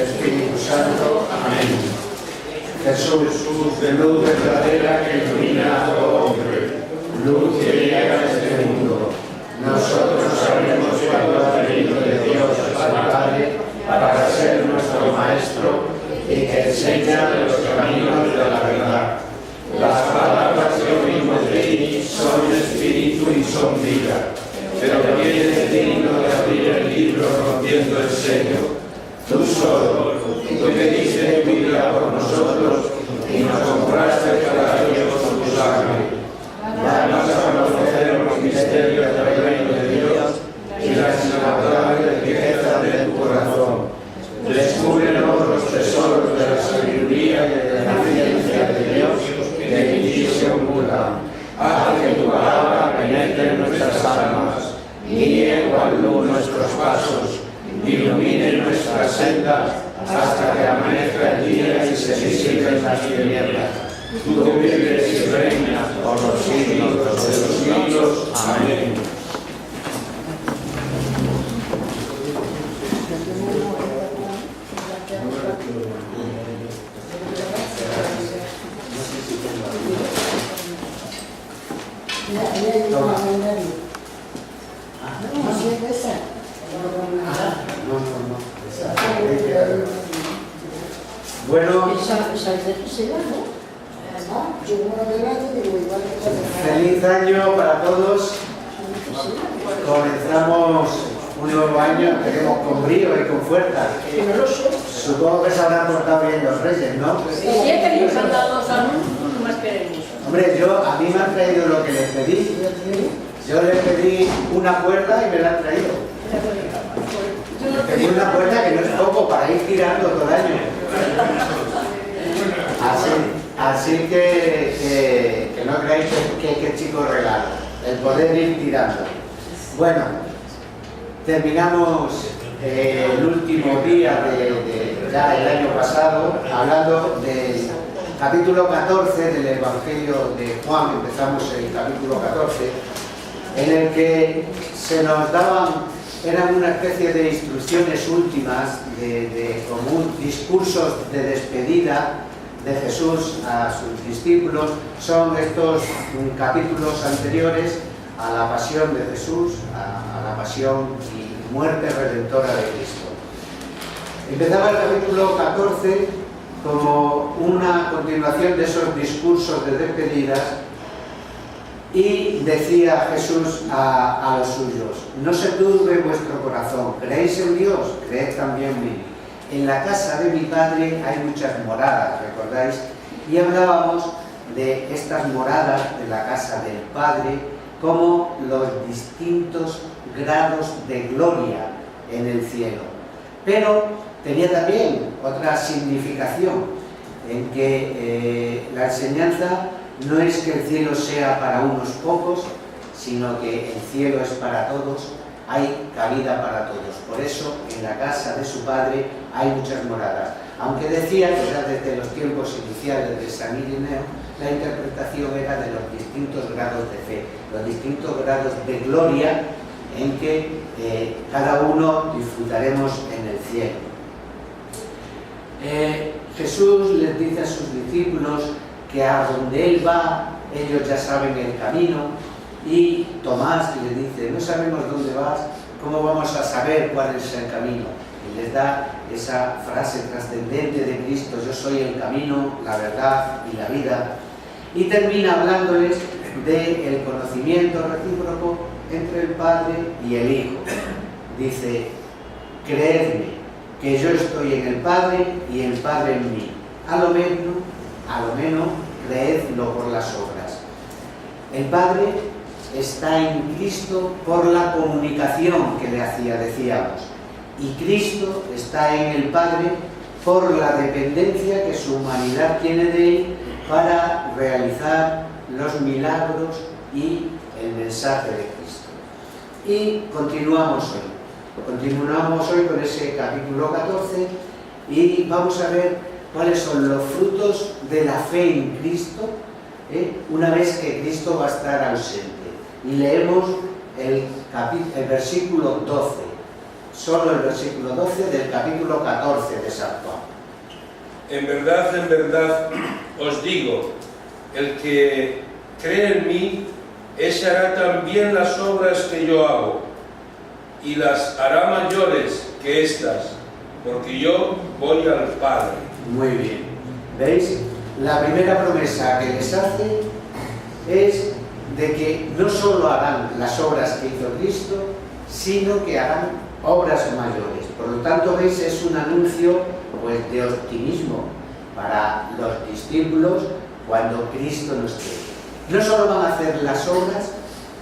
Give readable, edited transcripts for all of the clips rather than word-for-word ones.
Espíritu Santo. Amén. Jesús, de luz verdadera que ilumina a todo hombre, luz que llega a este mundo. Nosotros sabemos cuando ha venido de Dios al Padre para ser nuestro Maestro y que enseña los caminos de la verdad. Las palabras que oímos de ti son espíritu y son vida. Pero ¿quién es digno de abrir el libro rompiendo el sello? Tú solo, tú que diste tu vida por nosotros y nos compraste para Dios con tu sangre. Danos a conocer los misterios del reino de Dios y las inagotables riquezas de tu corazón. Descúbrenos los tesoros de la sabiduría y de la ciencia de Dios que en ti se ocultan. Haz que tu palabra penetre en nuestras almas, guíe cual luz nuestros pasos, ilumine nuestras sendas hasta que amanezca el día y se disipen las tinieblas. Tú vives y reinas por los siglos de los siglos. Amén. Bueno, feliz año para todos. Comenzamos un nuevo año, tenemos con brío y con fuerza. Supongo que se habrán portado bien los reyes, ¿no? Hombre, a mí me han traído lo que les pedí. Yo les pedí una cuerda y me la han traído. Pedí una cuerda que no es poco para ir tirando todo el año. Así que no creáis que chico regalo, el poder ir tirando. Bueno, terminamos el último día ya el año pasado, hablando del capítulo 14 del Evangelio de Juan. Empezamos el capítulo 14, en el que se nos daban, eran una especie de instrucciones últimas, como discursos de despedida de Jesús a sus discípulos. Son estos capítulos anteriores a la pasión de Jesús, a la pasión y muerte redentora de Cristo. Empezaba el capítulo 14 como una continuación de esos discursos de despedidas y decía Jesús a los suyos: no se turbe vuestro corazón, creéis en Dios, creed también en mí. En la casa de mi Padre hay muchas moradas, ¿recordáis? Y hablábamos de estas moradas de la casa del Padre como los distintos grados de gloria en el cielo. Pero tenía también otra significación, en que la enseñanza no es que el cielo sea para unos pocos, sino que el cielo es para todos, hay cabida para todos. Por eso en la casa de su Padre hay muchas moradas. Aunque decía que ya desde los tiempos iniciales de San Ireneo, la interpretación era de los distintos grados de fe, los distintos grados de gloria en que cada uno disfrutaremos en el cielo. Jesús les dice a sus discípulos que a donde Él va, ellos ya saben el camino, y Tomás le dice: no sabemos dónde vas, ¿cómo vamos a saber cuál es el camino? Y les da esa frase trascendente de Cristo: yo soy el camino, la verdad y la vida. Y termina hablándoles del conocimiento recíproco entre el Padre y el Hijo. Dice: creedme que yo estoy en el Padre y el Padre en mí. A lo menos creedlo por las obras. El Padre está en Cristo por la comunicación que le hacía, decíamos, y Cristo está en el Padre por la dependencia que su humanidad tiene de Él para realizar los milagros y el mensaje de Cristo. Y continuamos hoy con ese capítulo 14 y vamos a ver cuáles son los frutos de la fe en Cristo, una vez que Cristo va a estar ausente. Y leemos el versículo 12. solo el versículo 12 del capítulo 14 de San Juan. En verdad, os digo, el que cree en mí, ese hará también las obras que yo hago, y las hará mayores que estas, porque yo voy al Padre. Muy bien. ¿Veis? La primera promesa que les hace es de que no solo harán las obras que hizo Cristo, sino que harán obras mayores. Por lo tanto, ¿veis? Es un anuncio pues, de optimismo para los discípulos cuando Cristo no esté. No solo van a hacer las obras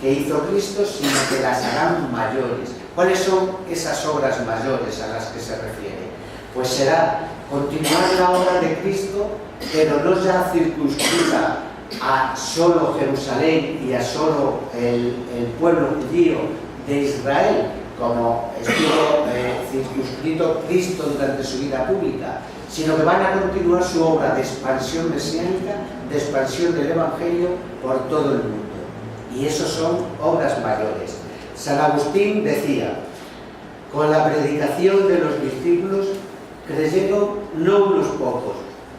que hizo Cristo, sino que las harán mayores. ¿Cuáles son esas obras mayores a las que se refiere? Pues será continuar la obra de Cristo, pero no ya circunscrita a solo Jerusalén y a solo el pueblo judío de Israel, como estuvo circunscrito Cristo durante su vida pública, sino que van a continuar su obra de expansión mesiánica, de expansión del Evangelio por todo el mundo. Y eso son obras mayores. San Agustín decía, con la predicación de los discípulos creyeron no unos pocos,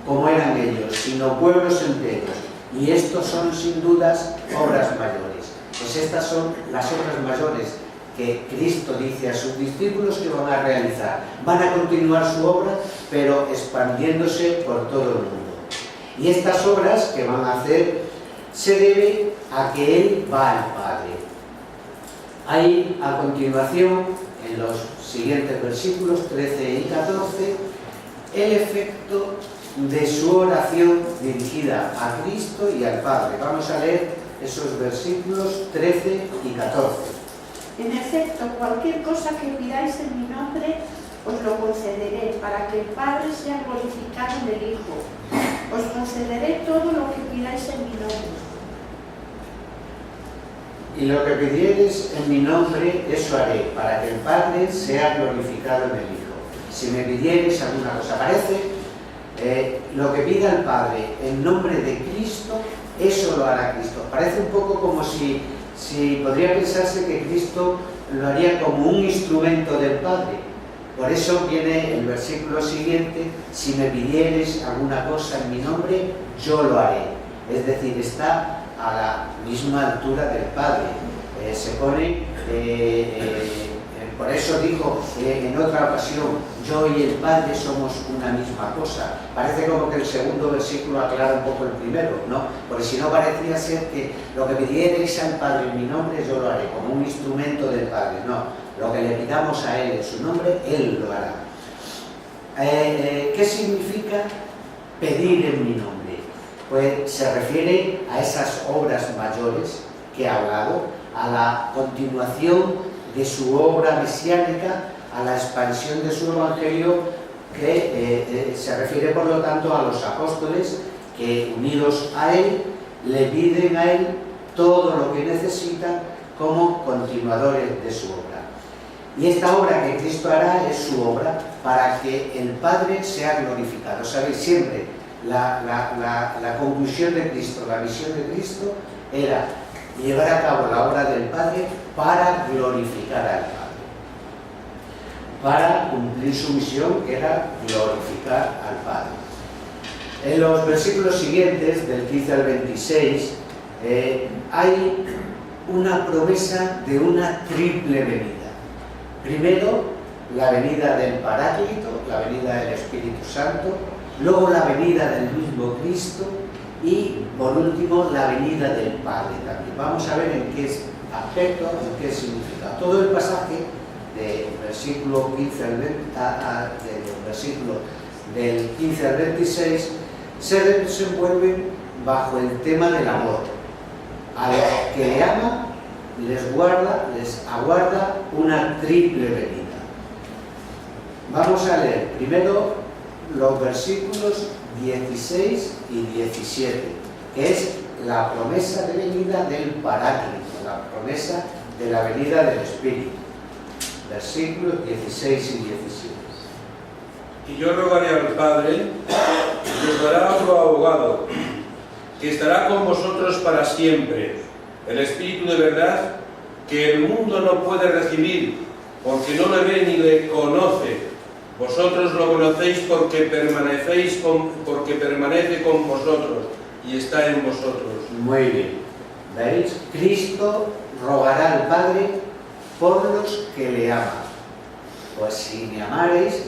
como eran ellos, sino pueblos enteros. Y estos son sin dudas obras mayores. Pues estas son las obras mayores que Cristo dice a sus discípulos que van a realizar. Van a continuar su obra, pero expandiéndose por todo el mundo. Y estas obras que van a hacer se debe a que Él va al Padre. Hay a continuación, en los siguientes versículos 13 y 14, el efecto de su oración dirigida a Cristo y al Padre. Vamos a leer esos versículos 13 y 14. En efecto, cualquier cosa que pidáis en mi nombre, os lo concederé, para que el Padre sea glorificado en el Hijo. Os concederé todo lo que pidáis en mi nombre. Y lo que pidiereis en mi nombre, eso haré, para que el Padre sea glorificado en el Hijo. Si me pidiereis alguna cosa, parece lo que pida el Padre en nombre de Cristo, eso lo hará Cristo. Parece un poco como si podría pensarse que Cristo lo haría como un instrumento del Padre. Por eso viene el versículo siguiente, si me pidiereis alguna cosa en mi nombre, yo lo haré. Es decir, está a la misma altura del Padre. Se pone, por eso dijo en otra ocasión, yo y el Padre somos una misma cosa. Parece como que el segundo versículo aclara un poco el primero, ¿no? Porque si no parecía ser que lo que pidierais al Padre en mi nombre, yo lo haré, como un instrumento del Padre. No, lo que le pidamos a Él en su nombre, Él lo hará. ¿Qué significa pedir en mi nombre? Pues se refiere a esas obras mayores que he hablado, a la continuación de su obra mesiánica, a la expansión de su evangelio, que se refiere por lo tanto a los apóstoles que unidos a Él, le piden a Él todo lo que necesitan como continuadores de su obra. Y esta obra que Cristo hará es su obra para que el Padre sea glorificado. ¿Sabéis? Siempre la conclusión de Cristo, la misión de Cristo era llevar a cabo la obra del Padre para glorificar al Padre, para cumplir su misión, que era glorificar al Padre. En los versículos siguientes, del 15 al 26, hay una promesa de una triple venida. Primero, la venida del Paráclito, la venida del Espíritu Santo, luego la venida del mismo Cristo y, por último, la venida del Padre también. Vamos a ver en qué aspecto, en qué significa. Todo el pasaje del versículo 15 al 20, del versículo del 15 al 26 se desenvuelve bajo el tema del amor. A los que le aman les aguarda una triple venida. Vamos a leer primero los versículos 16 y 17, que es la promesa de venida del Paráclito, la promesa de la venida del Espíritu. Versículos 16 y 17. Y yo rogaré al Padre, y os dará otro abogado, que estará con vosotros para siempre, el Espíritu de verdad, que el mundo no puede recibir, porque no le ve ni le conoce. Vosotros lo conocéis porque permanece con vosotros y está en vosotros. Muy bien. ¿Veis? Cristo rogará al Padre por los que le aman. Pues si me amareis,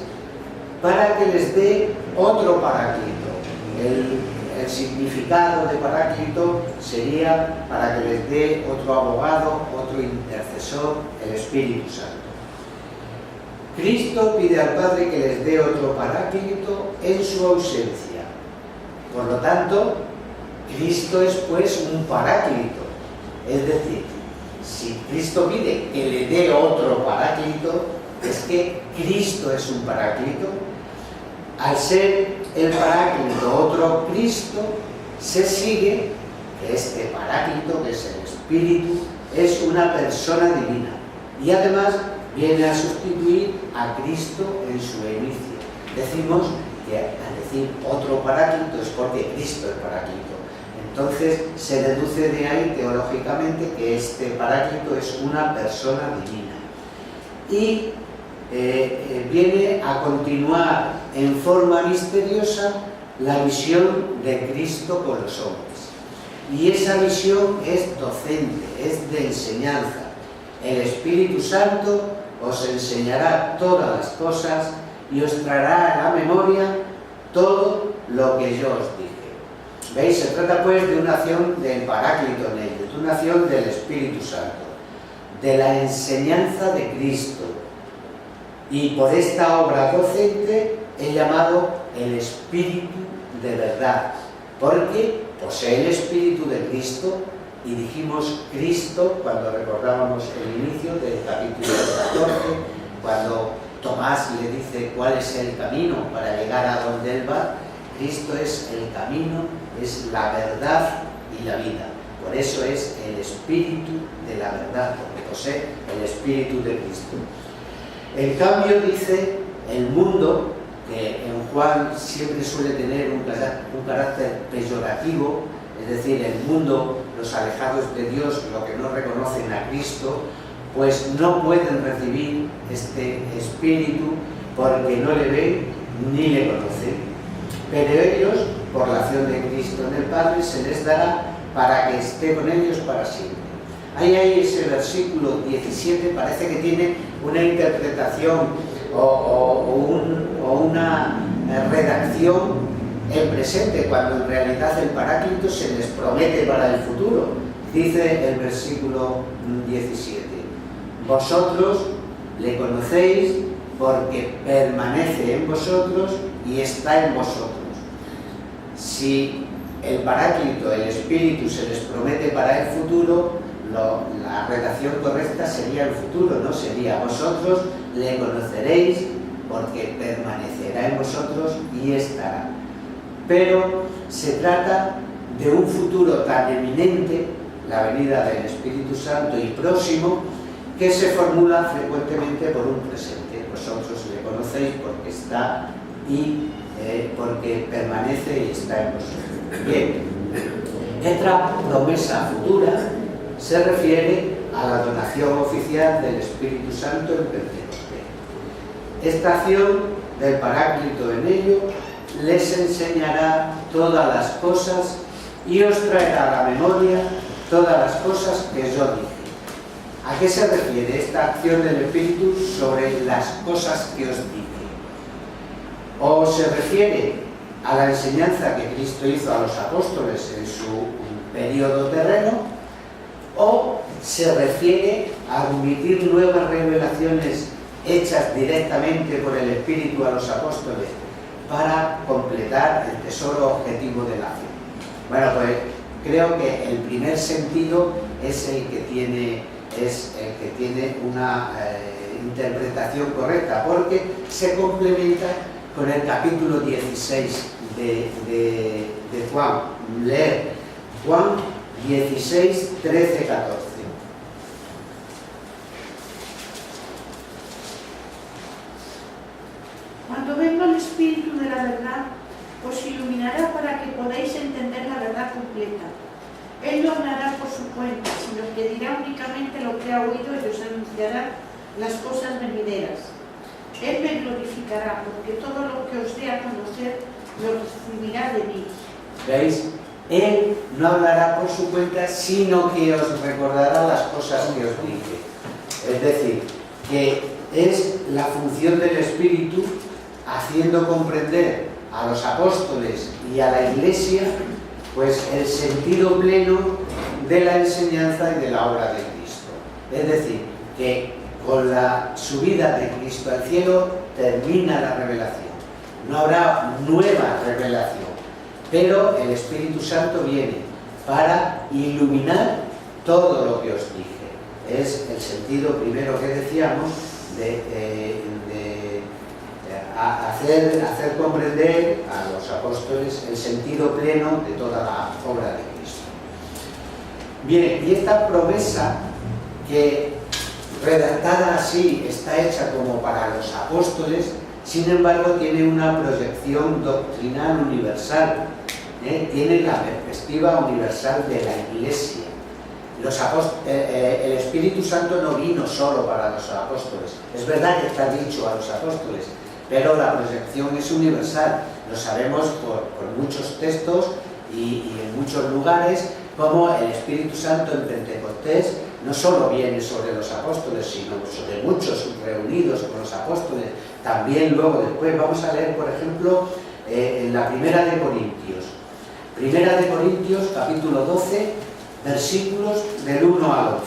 para que les dé otro paráclito. El significado de paráclito sería para que les dé otro abogado, otro intercesor, el Espíritu Santo. Cristo pide al Padre que les dé otro paráclito en su ausencia. Por lo tanto, Cristo es pues un paráclito. Es decir, si Cristo pide que le dé otro paráclito, es que Cristo es un paráclito. Al ser el paráclito otro Cristo, se sigue que este paráclito, que es el Espíritu, es una persona divina. Y además viene a sustituir a Cristo en su inicio. Decimos que al decir otro paráclito es porque Cristo es paráclito. Entonces se deduce de ahí teológicamente que este paráclito es una persona divina. Y viene a continuar en forma misteriosa la visión de Cristo con los hombres. Y esa visión es docente, es de enseñanza. El Espíritu Santo os enseñará todas las cosas y os traerá a la memoria todo lo que yo os dije. ¿Veis? Se trata pues de una acción del Paráclito en ellos, de una acción del Espíritu Santo, de la enseñanza de Cristo. Y por esta obra docente he llamado el Espíritu de verdad, porque posee el Espíritu de Cristo. Y dijimos Cristo cuando recordábamos el inicio del capítulo 14, cuando Tomás le dice cuál es el camino para llegar a donde él va. Cristo es el camino, es la verdad y la vida. Por eso es el Espíritu de la verdad, porque posee el Espíritu de Cristo. En cambio, dice el mundo, que en Juan siempre suele tener un carácter peyorativo, es decir, el mundo, los alejados de Dios, los que no reconocen a Cristo, pues no pueden recibir este Espíritu porque no le ven ni le conocen. Pero ellos, por la acción de Cristo en el Padre, se les dará para que esté con ellos para siempre. Ahí ese versículo 17 parece que tiene una interpretación o una redacción en presente, cuando en realidad el Paráclito se les promete para el futuro. Dice el versículo 17: vosotros le conocéis porque permanece en vosotros y está en vosotros. Si el Paráclito, el Espíritu, se les promete para el futuro, la redacción correcta sería el futuro, ¿no? Sería vosotros le conoceréis porque permanecerá en vosotros y estará. Pero se trata de un futuro tan eminente, la venida del Espíritu Santo y próximo, que se formula frecuentemente por un presente. Vosotros le conocéis porque está y porque permanece y está en vosotros. Bien, esta promesa futura se refiere a la donación oficial del Espíritu Santo en Pentecostés. Esta acción del Paráclito en ello les enseñará todas las cosas y os traerá a la memoria todas las cosas que yo dije. ¿A qué se refiere esta acción del Espíritu sobre las cosas que os dije? ¿O se refiere a la enseñanza que Cristo hizo a los apóstoles en su periodo terreno? ¿O se refiere a admitir nuevas revelaciones hechas directamente por el Espíritu a los apóstoles para completar el tesoro objetivo de la fe? Bueno, pues creo que el primer sentido es el que tiene una interpretación correcta, porque se complementa con el capítulo 16 de Juan. Leer Juan 16, 13, 14. Cuando venga el Espíritu de la verdad, os iluminará para que podáis entender la verdad completa. Él no hablará por su cuenta, sino que dirá únicamente lo que ha oído y os anunciará las cosas venideras. Él me glorificará, porque todo lo que os dé a conocer lo recibirá de mí. ¿Veis? Él no hablará por su cuenta, sino que os recordará las cosas que os dije. Es decir, que es la función del Espíritu haciendo comprender a los apóstoles y a la Iglesia pues el sentido pleno de la enseñanza y de la obra de Cristo. Es decir, que con la subida de Cristo al cielo termina la revelación. No habrá nueva revelación, pero el Espíritu Santo viene para iluminar todo lo que os dije. Es el sentido primero que decíamos de hacer comprender a los apóstoles el sentido pleno de toda la obra de Cristo. Bien, y esta promesa que redactada así está hecha como para los apóstoles, sin embargo tiene una proyección doctrinal universal, tiene la perspectiva universal de la Iglesia. El Espíritu Santo no vino solo para los apóstoles, es verdad que está dicho a los apóstoles, pero la proyección es universal. Lo sabemos por muchos textos y en muchos lugares, como el Espíritu Santo en Pentecostés no solo viene sobre los apóstoles, sino sobre muchos reunidos con los apóstoles. También luego después vamos a leer, por ejemplo, en la Primera de Corintios. Primera de Corintios, capítulo 12, versículos del 1 al 11.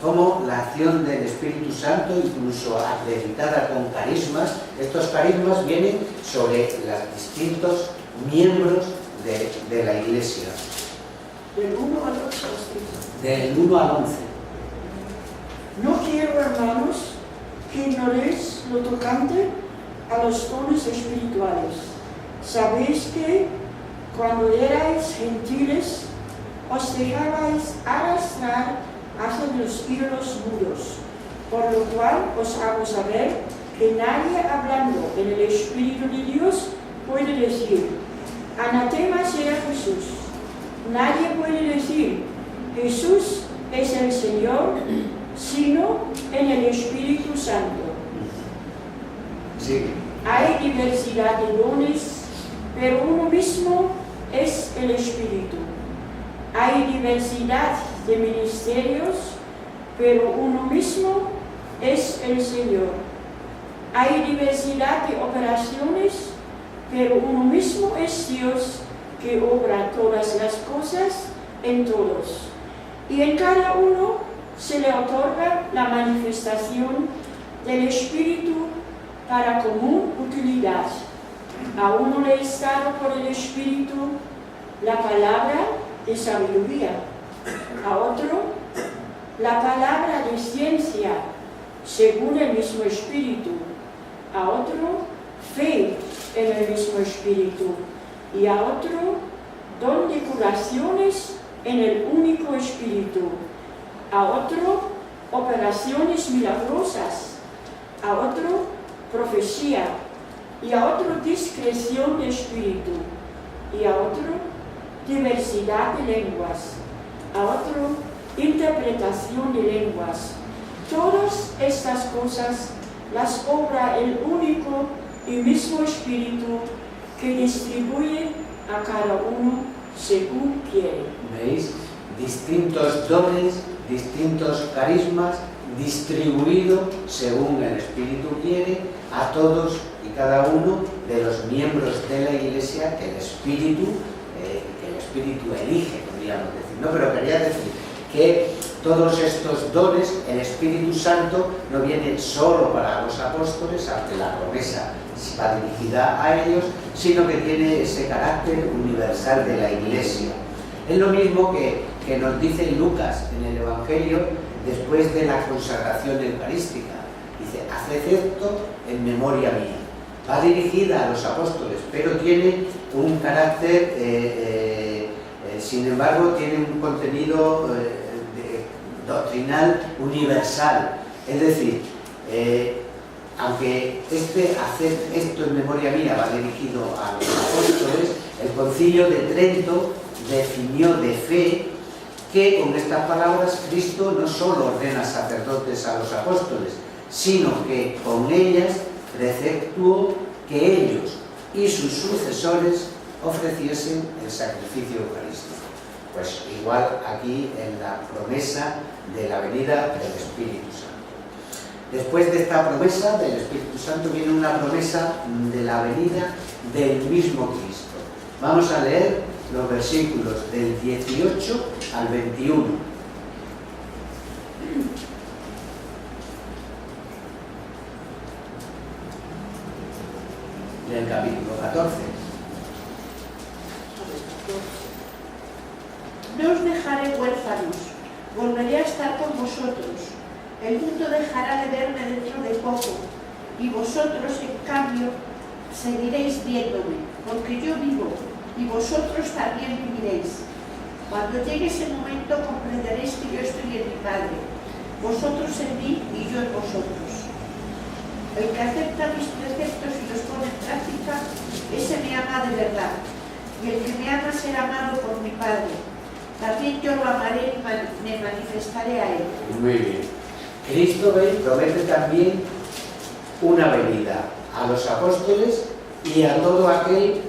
Como la acción del Espíritu Santo, incluso acreditada con carismas, estos carismas vienen sobre los distintos miembros de la Iglesia. Del 1 al 11. Del 1 al 11. No quiero, hermanos, que ignoréis lo tocante a los dones espirituales. Sabéis que cuando erais gentiles os dejabais arrastrar hacia los ídolos mudos, por lo cual os hago saber que nadie hablando en el Espíritu de Dios puede decir: anatema sea Jesús. Nadie puede decir: Jesús es el Señor, sino en el Espíritu Santo. Sí. Hay diversidad de dones, pero uno mismo es el Espíritu. Hay diversidad de ministerios, pero uno mismo es el Señor. Hay diversidad de operaciones, pero uno mismo es Dios, que obra todas las cosas en todos. Y en cada uno se le otorga la manifestación del Espíritu para común utilidad. A uno le es dado por el Espíritu la palabra de sabiduría, a otro la palabra de ciencia, según el mismo Espíritu, a otro fe en el mismo Espíritu, y a otro don de curaciones en el único Espíritu, a otro operaciones milagrosas, a otro profecía, y a otro discreción de espíritu, y a otro diversidad de lenguas, a otro interpretación de lenguas. Todas estas cosas las obra el único y mismo Espíritu, que distribuye a cada uno según quiere. ¿Veis? Distintos dones, distintos carismas, distribuido según el Espíritu quiere a todos y cada uno de los miembros de la Iglesia que el Espíritu elige, podríamos decir. No, pero quería decir que todos estos dones, el Espíritu Santo no viene solo para los apóstoles, aunque la promesa va dirigida a ellos, sino que tiene ese carácter universal de la Iglesia. Es lo mismo que nos dice Lucas en el Evangelio después de la consagración eucarística. Dice: haced esto en memoria mía. Va dirigida a los apóstoles, pero tiene un carácter, sin embargo, tiene un contenido doctrinal universal. Es decir, aunque hacer esto en memoria mía va dirigido a los apóstoles, el Concilio de Trento definió de fe que con estas palabras Cristo no solo ordena sacerdotes a los apóstoles, sino que con ellas preceptuó que ellos y sus sucesores ofreciesen el sacrificio eucarístico. Pues igual aquí en la promesa de la venida del Espíritu Santo. Después de esta promesa del Espíritu Santo viene una promesa de la venida del mismo Cristo. Vamos a leer los versículos del 18 al 21. Del capítulo 14. No os dejaré huérfanos, volveré a estar con vosotros. El mundo dejará de verme dentro de poco, y vosotros, en cambio, seguiréis viéndome, porque yo vivo, y vosotros también viviréis. Cuando llegue ese momento comprenderéis que yo estoy en mi Padre, vosotros en mí y yo en vosotros. El que acepta mis preceptos y los pone en práctica, ese me ama de verdad, y el que me ama será amado por mi Padre. También yo lo amaré y me manifestaré a él. Muy bien. Cristo promete también una venida a los apóstoles y a todo aquel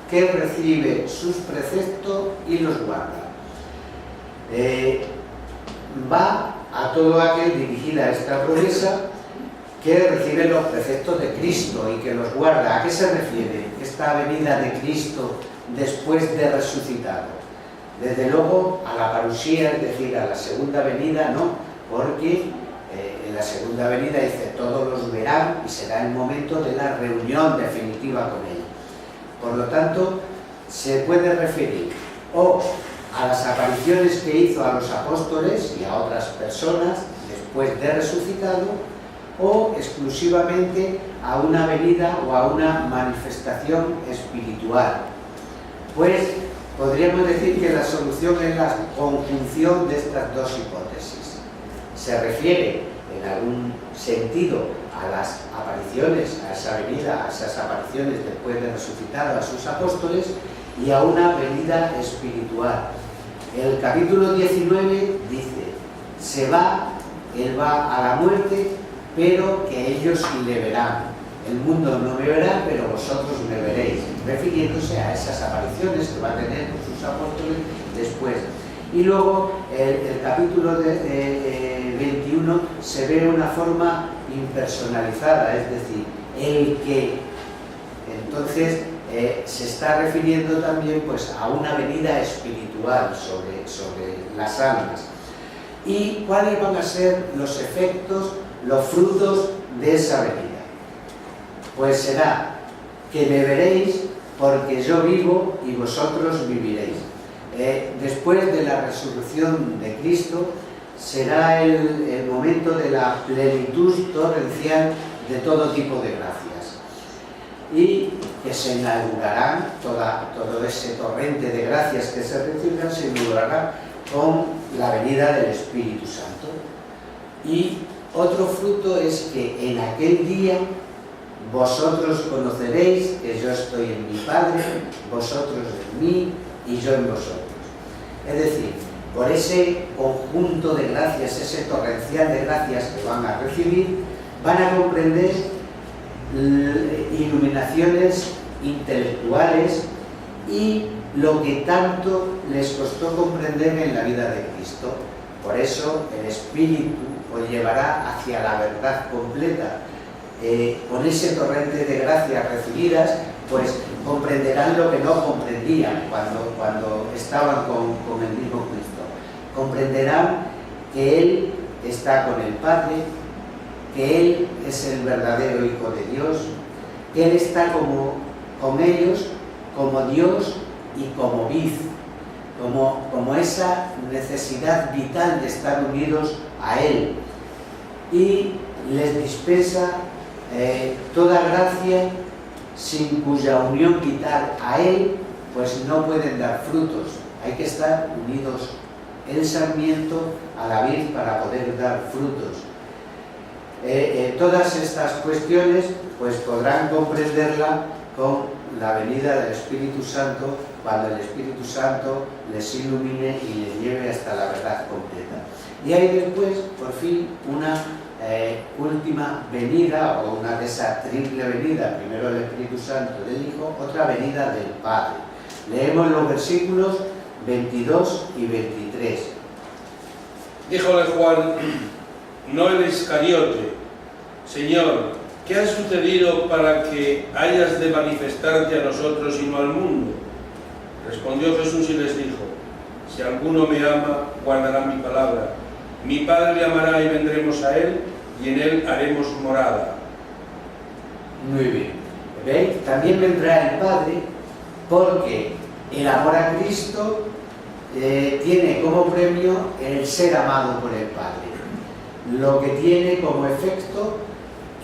que recibe sus preceptos y los guarda. Va a todo aquel dirigida a esta promesa que recibe los preceptos de Cristo y que los guarda. ¿A qué se refiere esta venida de Cristo después de resucitado? Desde luego a la parusía, es decir, a la segunda venida, no, porque en la segunda venida dice, todos los verán y será el momento de la reunión definitiva con Él. Por lo tanto, se puede referir o a las apariciones que hizo a los apóstoles y a otras personas después de resucitado, o exclusivamente a una venida o a una manifestación espiritual. Pues podríamos decir que la solución es la conjunción de estas dos hipótesis. Se refiere en algún sentido a las apariciones, a esa venida, a esas apariciones después de resucitado a sus apóstoles y a una venida espiritual. El capítulo 19 dice, él va a la muerte, pero que ellos le verán. El mundo no me verá, pero vosotros me veréis, refiriéndose a esas apariciones que va a tener con sus apóstoles después. Y luego el capítulo 21 se ve de una forma impersonalizada, es decir, el que entonces se está refiriendo también pues, a una venida espiritual sobre las almas. ¿Y cuáles van a ser los efectos, los frutos de esa venida? Pues será que me veréis porque yo vivo y vosotros viviréis. Después de la resurrección de Cristo será el momento de la plenitud torrencial de todo tipo de gracias y que se inaugurarán todo ese torrente de gracias que se recibirán, se inaugurará con la venida del Espíritu Santo. Y otro fruto es que en aquel día vosotros conoceréis que yo estoy en mi Padre, vosotros en mí y yo en vosotros. Es decir, por ese conjunto de gracias, ese torrencial de gracias que van a recibir, van a comprender iluminaciones intelectuales y lo que tanto les costó comprender en la vida de Cristo. Por eso el Espíritu os llevará hacia la verdad completa. Con ese torrente de gracias recibidas, pues comprenderán lo que no comprendían cuando estaban con el mismo Cristo. Comprenderán que Él está con el Padre, que Él es el verdadero Hijo de Dios, que Él está con ellos como Dios y como vid, como esa necesidad vital de estar unidos a Él. Y les dispensa toda gracia sin cuya unión vital a Él, pues no pueden dar frutos. Hay que estar unidos el sarmiento a la vid para poder dar frutos. Todas estas cuestiones pues podrán comprenderla con la venida del Espíritu Santo, cuando el Espíritu Santo les ilumine y les lleve hasta la verdad completa. Y hay después, por fin, una última venida, o una de esa triple venida, primero el Espíritu Santo del Hijo, otra venida del Padre. Leemos los versículos 22 y 23. Díjole Juan, no el Iscariote: Señor, ¿qué ha sucedido para que hayas de manifestarte a nosotros y no al mundo? Respondió Jesús y les dijo: si alguno me ama, guardará mi palabra. Mi Padre le amará y vendremos a él, y en él haremos morada. Muy bien. ¿Veis? También vendrá el Padre, porque el amor a Cristo tiene como premio el ser amado por el Padre. Lo que tiene como efecto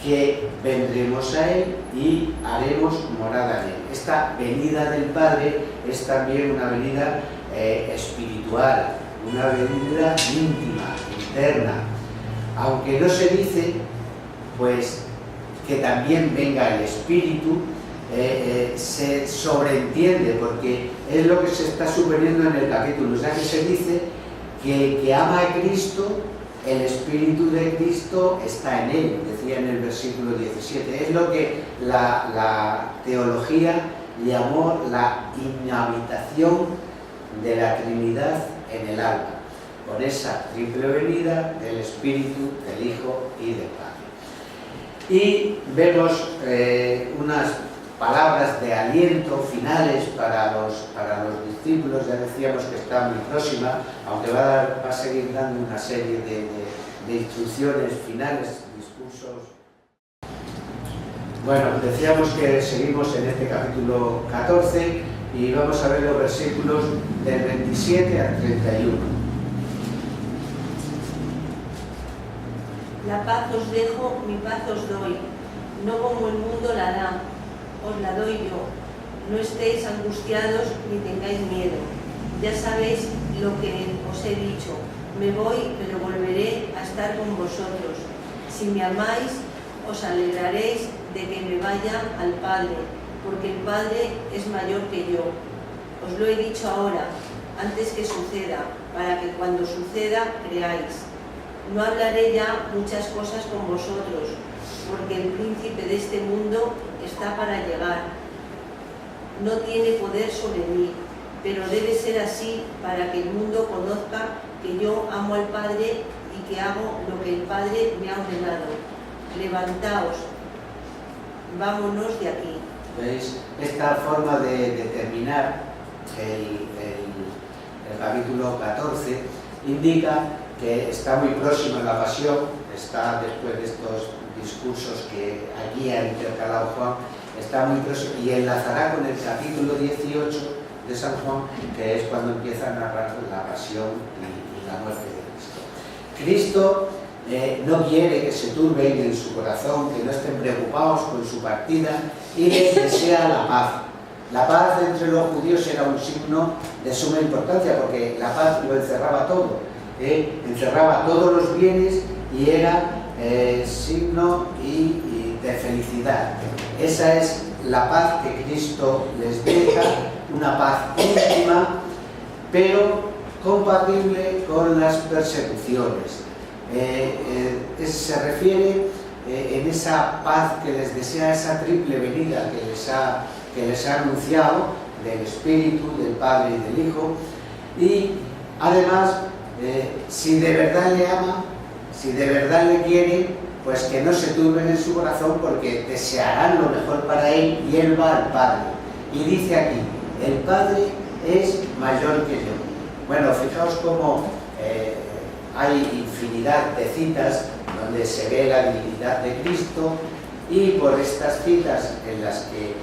que vendremos a Él y haremos morada en Él. Esta venida del Padre es también una venida espiritual, una venida íntima, interna. Aunque no se dice, pues, que también venga el Espíritu, se sobreentiende, porque es lo que se está suponiendo en el capítulo. O sea, que se dice que ama a Cristo, el Espíritu de Cristo está en él, decía en el versículo 17. Es lo que la teología llamó la inhabitación de la Trinidad en el alma, con esa triple venida del Espíritu, del Hijo y del Padre. Y vemos unas palabras de aliento finales para los discípulos. Ya decíamos que está muy próxima, aunque va a seguir dando una serie de instrucciones finales, discursos. Bueno, decíamos que seguimos en este capítulo 14 y vamos a ver los versículos del 27 al 31. La paz os dejo, mi paz os doy, no como el mundo la da, os la doy yo. No estéis angustiados ni tengáis miedo. Ya sabéis lo que os he dicho. Me voy, pero volveré a estar con vosotros. Si me amáis, os alegraréis de que me vaya al Padre, porque el Padre es mayor que yo. Os lo he dicho ahora, antes que suceda, para que cuando suceda creáis. No hablaré ya muchas cosas con vosotros, porque el príncipe de este mundo está para llegar. No tiene poder sobre mí, pero debe ser así para que el mundo conozca que yo amo al Padre y que hago lo que el Padre me ha ordenado. Levantaos, vámonos de aquí. ¿Veis? Esta forma de terminar el capítulo 14 indica que está muy próxima la pasión, está después de estos discursos que aquí ha intercalado Juan, está muy próximo y enlazará con el capítulo 18 de San Juan, que es cuando empieza a narrar la pasión y la muerte de Cristo. Cristo no quiere que se turben en su corazón, que no estén preocupados con su partida, y les desea la paz. La paz entre los judíos era un signo de suma importancia, porque la paz lo encerraba todo, encerraba todos los bienes y era signo de felicidad. Esa es la paz que Cristo les deja, una paz íntima, pero compatible con las persecuciones. Se refiere en esa paz que les desea, esa triple venida que les ha anunciado, del Espíritu, del Padre y del Hijo. Y además, si de verdad le ama, si de verdad le quiere, pues que no se turben en su corazón, porque desearán lo mejor para él y él va al Padre. Y dice aquí, el Padre es mayor que yo. Bueno, fijaos cómo hay infinidad de citas donde se ve la divinidad de Cristo, y por estas citas en las que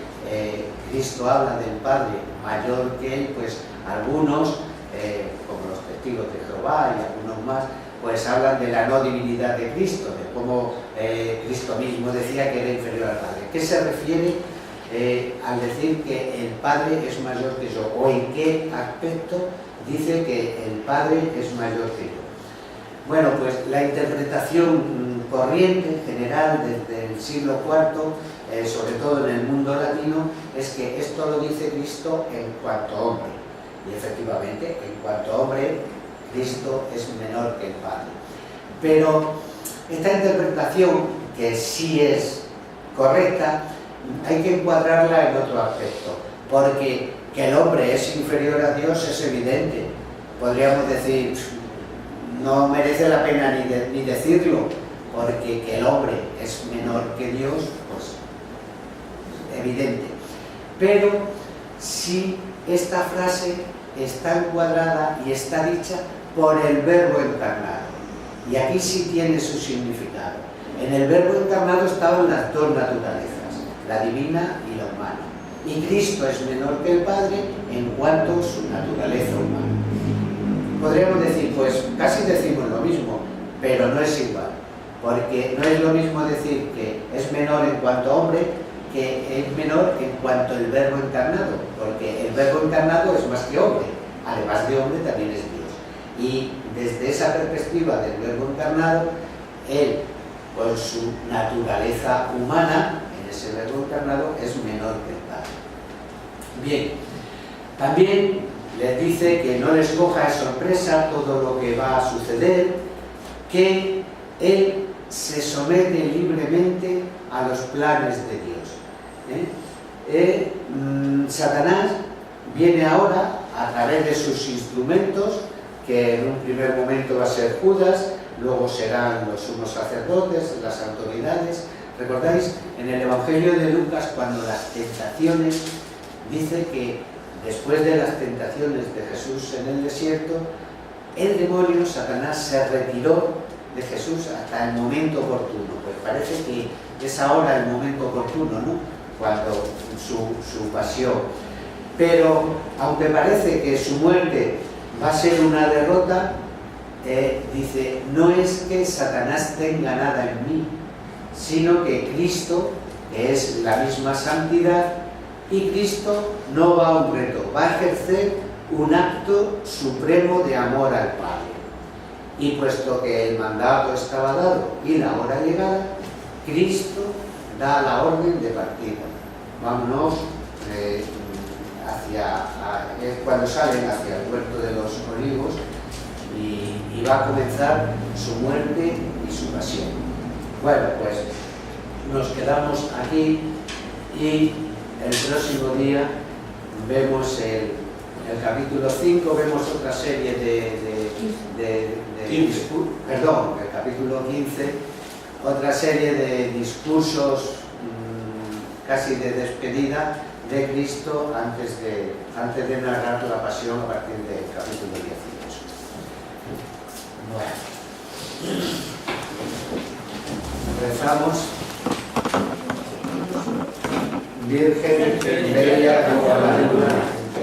Cristo habla del Padre mayor que él, pues algunos, como los testigos de Jehová y algunos más, pues hablan de la no divinidad de Cristo, de cómo Cristo mismo decía que era inferior al Padre. ¿Qué se refiere al decir que el Padre es mayor que yo? ¿O en qué aspecto dice que el Padre es mayor que yo? Bueno, pues la interpretación corriente, general, desde el siglo IV, sobre todo en el mundo latino, es que esto lo dice Cristo en cuanto hombre. Y efectivamente, en cuanto hombre, Cristo es menor que el Padre. Pero esta interpretación, que sí es correcta, hay que encuadrarla en otro aspecto, porque que el hombre es inferior a Dios es evidente. Podríamos decir, no merece la pena ni decirlo, porque que el hombre es menor que Dios, pues evidente. Pero si esta frase está encuadrada y está dicha por el Verbo encarnado, y aquí sí tiene su significado. En el Verbo encarnado estaban las dos naturalezas, la divina y la humana. Y Cristo es menor que el Padre en cuanto a su naturaleza humana. Podríamos decir, pues casi decimos lo mismo, pero no es igual, porque no es lo mismo decir que es menor en cuanto hombre que es menor en cuanto el Verbo encarnado, porque el Verbo encarnado es más que hombre, además de hombre también es Dios. Y desde esa perspectiva del Verbo encarnado, él, con su naturaleza humana, en ese Verbo encarnado, es menor que el Padre. Bien, también les dice que no les coja de sorpresa todo lo que va a suceder, que él se somete libremente a los planes de Dios. Satanás viene ahora a través de sus instrumentos, que en un primer momento va a ser Judas, luego serán los sumos sacerdotes, las autoridades. ¿Recordáis? En el Evangelio de Lucas, cuando las tentaciones, dice que después de las tentaciones de Jesús en el desierto, el demonio, Satanás, se retiró de Jesús hasta el momento oportuno. Pues parece que es ahora el momento oportuno, ¿no? Cuando su pasión. Pero aunque parece que su muerte va a ser una derrota, dice, no es que Satanás tenga nada en mí, sino que Cristo, que es la misma santidad, y Cristo no va a un reto, va a ejercer un acto supremo de amor al Padre. Y puesto que el mandato estaba dado y la hora llegada, Cristo da la orden de partida. Vámonos cuando salen hacia el huerto de los Olivos, y va a comenzar su muerte y su pasión. Bueno, pues nos quedamos aquí y el próximo día vemos el capítulo 5, vemos otra serie el capítulo 15, otra serie de discursos casi de despedida de Cristo antes de narrar la pasión a partir del capítulo 18. Bueno, rezamos. Virgen, bella como la luna,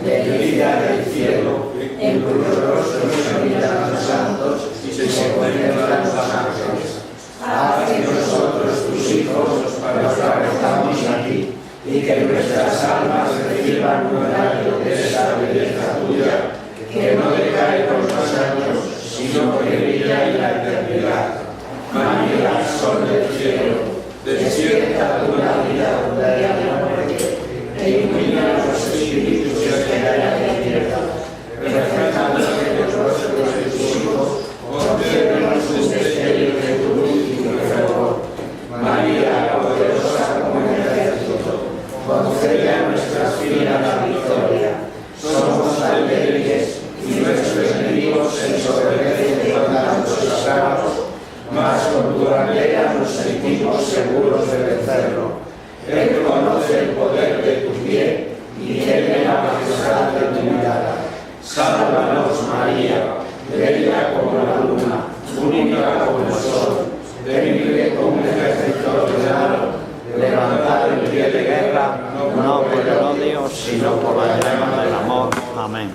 bendita del cielo, en cuyos rostros habitan los santos y se encuentran los ángeles. Haz que nosotros, tus hijos, nos parezcamos a ti, y que nuestras almas reciban un rayo de esa belleza tuya, que no decae con los años, sino que brilla en la eternidad. María, sol del cielo, despierta tu vida de amor, e ilumina los espíritus que hay en la tierra. Refleja los rostros de tus hijos, concédenos un destello de tu luz y tu fervor. María, poderosa como un ejército, concede a nuestras filas la victoria. Somos tan débiles y nuestros enemigos se ensoberbecen contra nuestros armas, mas con tu bandera nos sentimos seguros de vencerlo. Él conoce el poder de tu pie y tiene la majestad de tu mirada. Sálvanos, María, bella como la luna, única como el sol, temible como un ejército ordenado, levantado en pie de guerra, no por el odio, sino por la llama del amor. Amén.